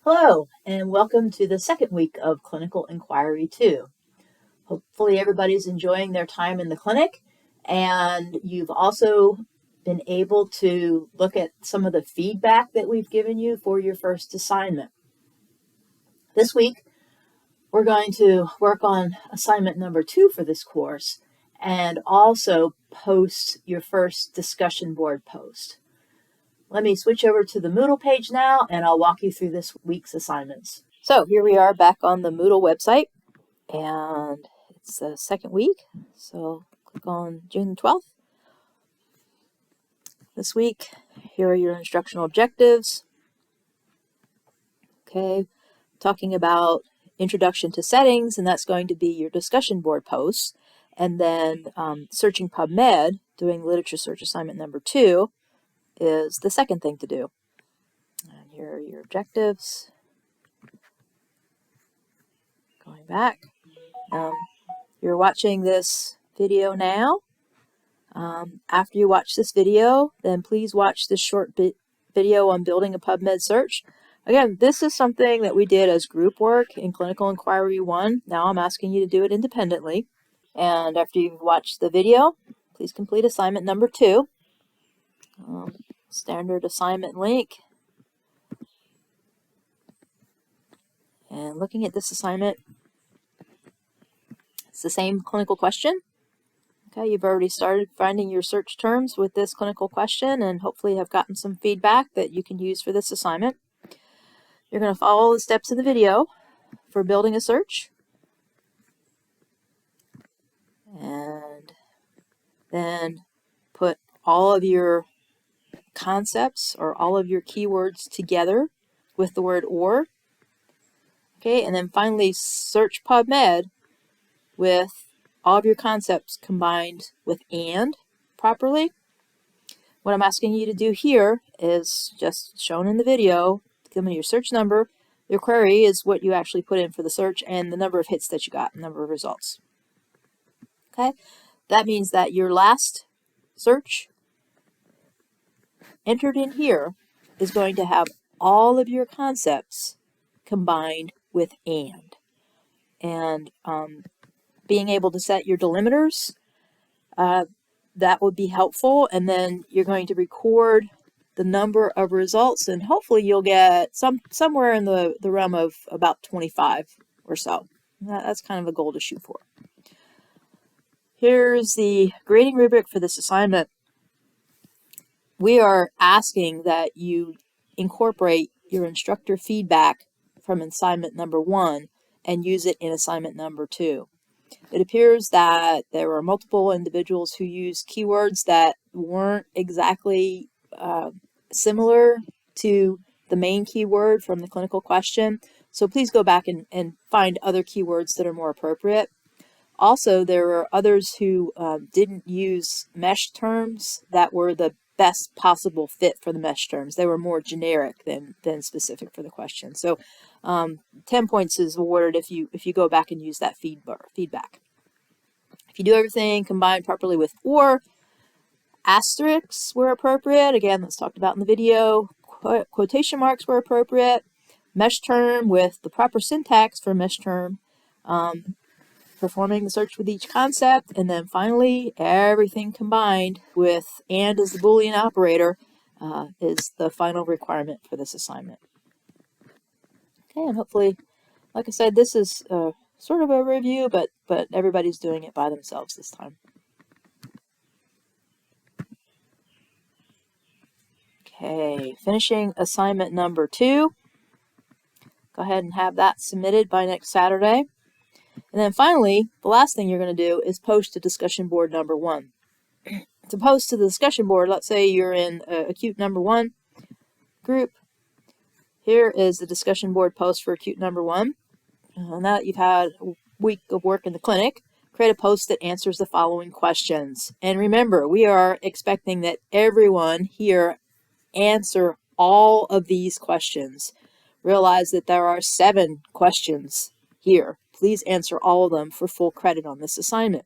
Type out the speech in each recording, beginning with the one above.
Hello, and welcome to the second week of Clinical Inquiry 2. Hopefully everybody's enjoying their time in the clinic, and you've also been able to look at some of the feedback that we've given you for your first assignment. This week, we're going to work on assignment number 2 for this course, and also post your first discussion board post. Let me switch over to the Moodle page now, and I'll walk you through this week's assignments. So here we are back on the Moodle website, and it's the second week. So click on June 12th. This week, here are your instructional objectives. Okay, talking about introduction to settings, and that's going to be your discussion board posts. And then searching PubMed, doing literature search assignment number 2, is the second thing to do. And here are your objectives. Going back. You're watching this video now. After you watch this video, then please watch this short video on building a PubMed search. Again, this is something that we did as group work in Clinical Inquiry 1. Now I'm asking you to do it independently. And after you've watched the video, please complete assignment number 2. Standard assignment link. And looking at this assignment, it's the same clinical question. Okay, you've already started finding your search terms with this clinical question and hopefully have gotten some feedback that you can use for this assignment. You're going to follow the steps in the video for building a search. And then put all of your concepts or all of your keywords together with the word or. Okay, and then finally search PubMed with all of your concepts combined with and properly. What I'm asking you to do here is just shown in the video. Give me your search number. Your query is what you actually put in for the search and the number of hits that you got, number of results. Okay, that means that your last search entered in here is going to have all of your concepts combined with and. And being able to set your delimiters, that would be helpful. And then you're going to record the number of results, and hopefully you'll get somewhere in the realm of about 25 or so. That's kind of a goal to shoot for. Here's the grading rubric for this assignment. We are asking that you incorporate your instructor feedback from assignment number 1 and use it in assignment number 2. It appears that there were multiple individuals who used keywords that weren't exactly similar to the main keyword from the clinical question. So please go back and find other keywords that are more appropriate. Also, there were others who didn't use mesh terms that were the best possible fit for the mesh terms. They were more generic than specific for the question. So 10 points is awarded if you go back and use that feedback. If you do everything combined properly with or, asterisks were appropriate. Again, that's talked about in the video. Quotation marks were appropriate. Mesh term with the proper syntax for mesh term. Performing the search with each concept, and then finally everything combined with and as the Boolean operator is the final requirement for this assignment. Okay, and hopefully, like I said, this is sort of a review, but everybody's doing it by themselves this time. Okay, finishing assignment number 2. Go ahead and have that submitted by next Saturday. And then finally, the last thing you're going to do is post to discussion board number 1. To post to the discussion board, let's say you're in acute number 1 group. Here is the discussion board post for acute number 1. Now that you've had a week of work in the clinic, create a post that answers the following questions. And remember, we are expecting that everyone here answer all of these questions. Realize that there are 7 questions here. Please answer all of them for full credit on this assignment.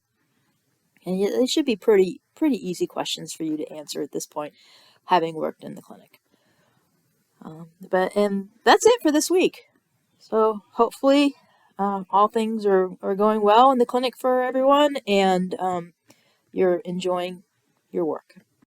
And they should be pretty easy questions for you to answer at this point, having worked in the clinic. And that's it for this week. So hopefully all things are going well in the clinic for everyone, and you're enjoying your work.